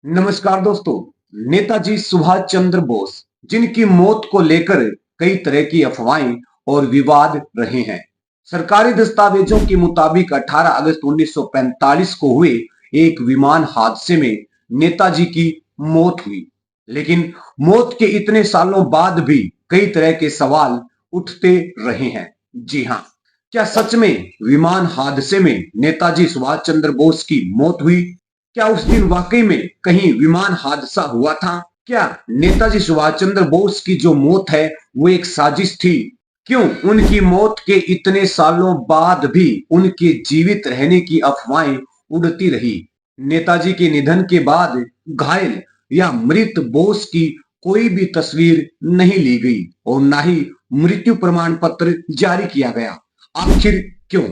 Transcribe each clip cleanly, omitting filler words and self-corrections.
नमस्कार दोस्तों। नेताजी सुभाष चंद्र बोस जिनकी मौत को लेकर कई तरह की अफवाहें और विवाद रहे हैं। सरकारी दस्तावेजों के मुताबिक 18 अगस्त 1945 को हुए एक विमान हादसे में नेताजी की मौत हुई। लेकिन मौत के इतने सालों बाद भी कई तरह के सवाल उठते रहे हैं। जी हाँ, क्या सच में विमान हादसे में नेताजी सुभाष चंद्र बोस की मौत हुई? क्या उस दिन वाकई में कहीं विमान हादसा हुआ था? क्या नेताजी सुभाष चंद्र बोस की जो मौत है वो एक साजिश थी? क्यों उनकी मौत के इतने सालों बाद भी उनके जीवित रहने की अफवाहें उड़ती रही? नेताजी के निधन के बाद घायल या मृत बोस की कोई भी तस्वीर नहीं ली गई और ना ही मृत्यु प्रमाण पत्र जारी किया गया। आखिर क्यों?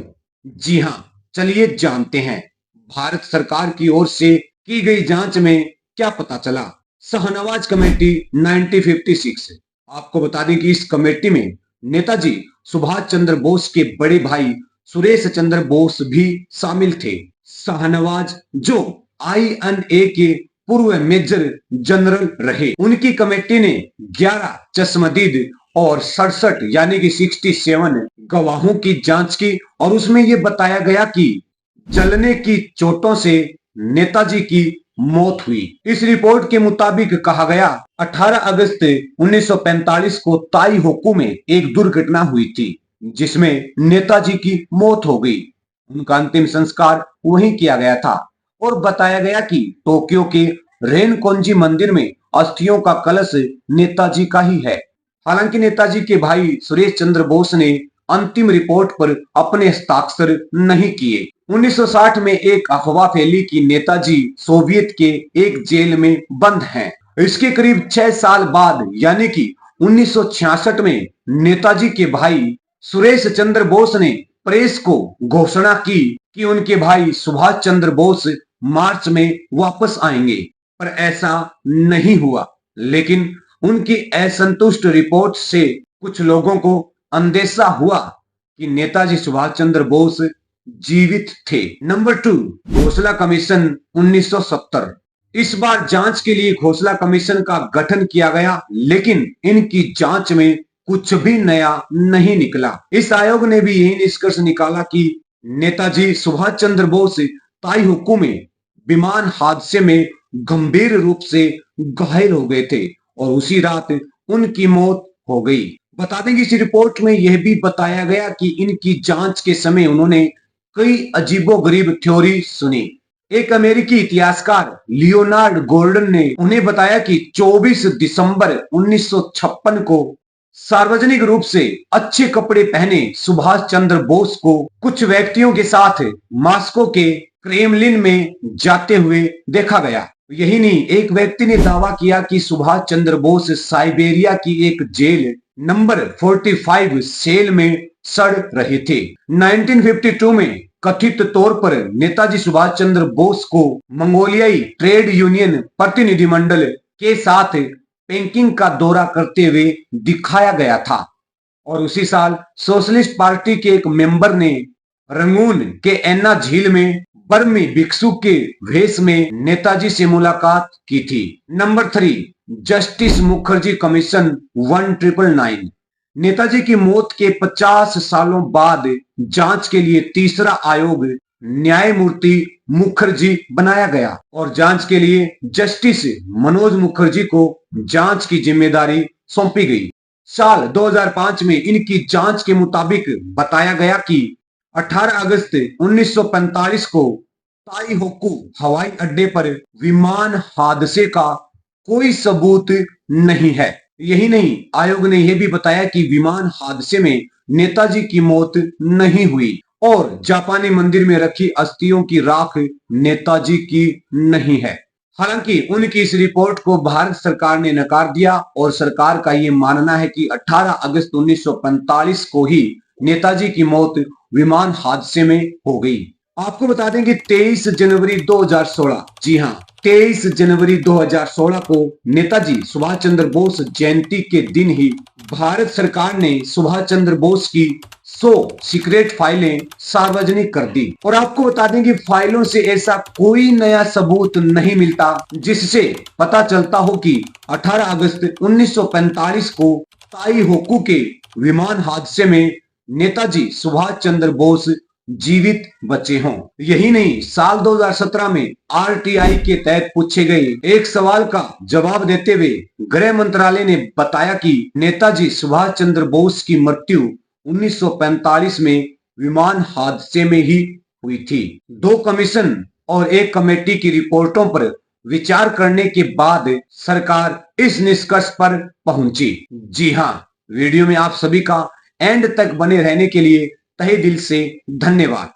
जी हाँ, चलिए जानते हैं। भारत सरकार की ओर से की गई जांच में क्या पता चला? शाहनवाज कमेटी 1956। आपको बता दें कि इस कमेटी में नेताजी सुभाष चंद्र बोस के बड़े भाई सुरेश चंद्र बोस भी शामिल थे। शाहनवाज जो INA के पूर्व मेजर जनरल रहे, उनकी कमेटी ने 11 चश्मदीद और 67 यानी कि 67 गवाहों की जांच की और उसमें यह बताया गया कि जलने की चोटों से नेताजी की मौत हुई। इस रिपोर्ट के मुताबिक कहा गया 18 अगस्त 1945 को ताई होकू में एक दुर्घटना हुई थी जिसमें नेताजी की मौत हो गई। उनका अंतिम संस्कार वहीं किया गया था और बताया गया कि टोक्यो के रेनकोंजी मंदिर में अस्थियों का कलश नेताजी का ही है। हालांकि नेताजी के भाई सुरेश चंद्र बोस ने अंतिम रिपोर्ट पर अपने हस्ताक्षर नहीं किए। 1960 में एक अफवाह फैली कि नेताजी सोवियत के एक जेल में बंद हैं। इसके करीब 6 साल बाद यानी कि 1966 में नेताजी के भाई सुरेश चंद्र बोस ने प्रेस को घोषणा की कि उनके भाई सुभाष चंद्र बोस मार्च में वापस आएंगे, पर ऐसा नहीं हुआ। लेकिन उनकी असंतुष्ट रिपोर्ट से कुछ लोगों को अंदेशा हुआ कि नेताजी सुभाष चंद्र बोस जीवित थे। नंबर 2, घोसला कमीशन 1970। इस बार जांच के लिए घोसला कमीशन का गठन किया गया, लेकिन इनकी जांच में कुछ भी नया नहीं निकला। इस आयोग ने भी यही निष्कर्ष निकाला कि नेताजी सुभाष चंद्र बोस ताई होकू में विमान हादसे में गंभीर रूप से घायल हो गए थे और उसी रात उनकी मौत हो गई। बता दें कि इस रिपोर्ट में यह भी बताया गया कि इनकी जांच के समय उन्होंने कई अजीबोगरीब थ्योरी सुनी। एक अमेरिकी इतिहासकार लियोनार्ड गोल्डन ने उन्हें बताया कि 24 दिसंबर 1956 को सार्वजनिक रूप से अच्छे कपड़े पहने सुभाष चंद्र बोस को कुछ व्यक्तियों के साथ मॉस्को के क्रेमलिन में जाते हुए देखा गया। यही नहीं, एक व्यक्ति ने दावा किया कि सुभाष चंद्र बोस साइबेरिया की एक जेल नंबर 45 सेल में सड़ रहे थे। 1952 में कथित तौर पर नेताजी सुभाष चंद्र बोस को मंगोलियाई ट्रेड यूनियन प्रतिनिधिमंडल के साथ पेकिंग का दौरा करते हुए दिखाया गया था और उसी साल सोशलिस्ट पार्टी के एक मेंबर ने रंगून के एन्ना झील में बर्मी भिक्षु के वेश में नेताजी से मुलाकात की थी। Number 3, justice Mukherjee commission 1999। Netaji की मौत के 50 सालों बाद जांच के लिए तीसरा आयोग न्यायमूर्ति मुखर्जी बनाया गया और जांच के लिए जस्टिस मनोज मुखर्जी को जांच की जिम्मेदारी सौंपी गई। साल 2005 में इनकी जांच के मुताबिक बताया गया कि 18 अगस्त 1945 को ताई होकू हवाई अड्डे पर विमान हादसे का कोई सबूत नहीं है। यही नहीं, आयोग ने यह भी बताया कि विमान हादसे में नेताजी की मौत नहीं हुई और जापानी मंदिर में रखी अस्थियों की राख नेताजी की नहीं है। हालांकि उनकी इस रिपोर्ट को भारत सरकार ने नकार दिया और सरकार का यह मानना है कि 18 अगस्त 1945 को ही नेताजी की मौत विमान हादसे में हो गई। आपको बता दें कि 23 जनवरी 2016, जी हाँ, 23 जनवरी 2016 को नेताजी सुभाष चंद्र बोस जयंती के दिन ही भारत सरकार ने सुभाष चंद्र बोस की 100 सीक्रेट फाइलें सार्वजनिक कर दी और आपको बता दें कि फाइलों से ऐसा कोई नया सबूत नहीं मिलता जिससे पता चलता हो कि 18 अगस्त 1945 को ताइहोकू के विमान हादसे में नेताजी सुभाष चंद्र बोस जीवित बचे हों। यही नहीं, साल 2017 में आरटीआई के तहत पूछे गए एक सवाल का जवाब देते हुए गृह मंत्रालय ने बताया कि नेताजी सुभाष चंद्र बोस की मृत्यु 1945 में विमान हादसे में ही हुई थी। 2 कमीशन और 1 कमेटी की रिपोर्टों पर विचार करने के बाद सरकार इस निष्कर्ष पर पहुंची। जी हाँ, वीडियो में आप सभी का एंड तक बने रहने के लिए तहे दिल से धन्यवाद।